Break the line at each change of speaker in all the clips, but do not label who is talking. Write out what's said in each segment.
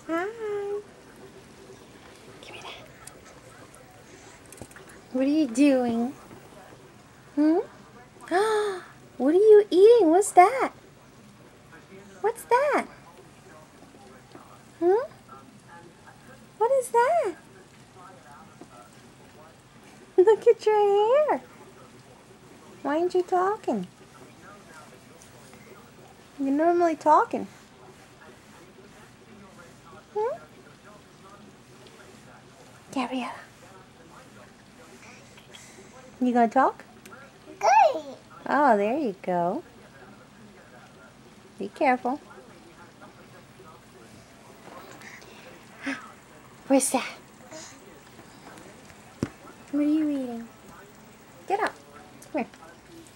Hi. Give me that. What are you doing? Hmm? What are you eating? What's that? What's that? Hmm? What is that? Look at your hair. Why aren't you talking? You're normally talking. Hmm? Gabriella. You gonna talk?
Good.
Oh, there you go. Be careful. Where's that? What are you eating? Get up. Come here.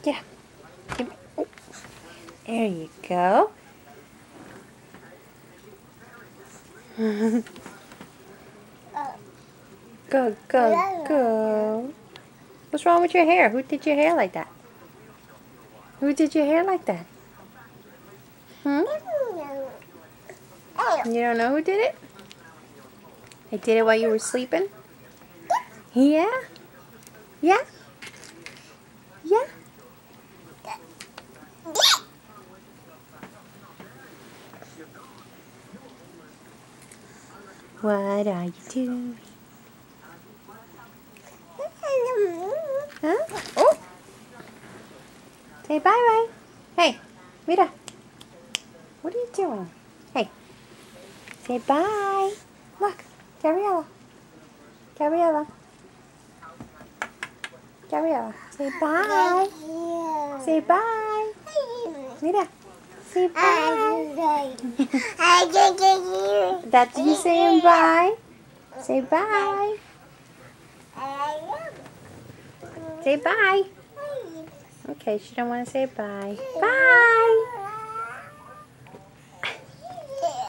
Get up. Give me. Oh. There you go. Go, go, go. What's wrong with your hair? Who did your hair like that? Who did your hair like that? Hmm? You don't know who did it? They did it while you were sleeping? Yeah? Yeah? Yeah? What are you doing? Huh? Oh! Say bye-bye. Hey, mira. What are you doing? Hey. Say bye. Look, Gabriella. Gabriella. Gabriella. Say bye. Say bye. Mira. Say bye. That's you saying bye. Say bye. Say bye. Okay, she don't want to say bye. Bye.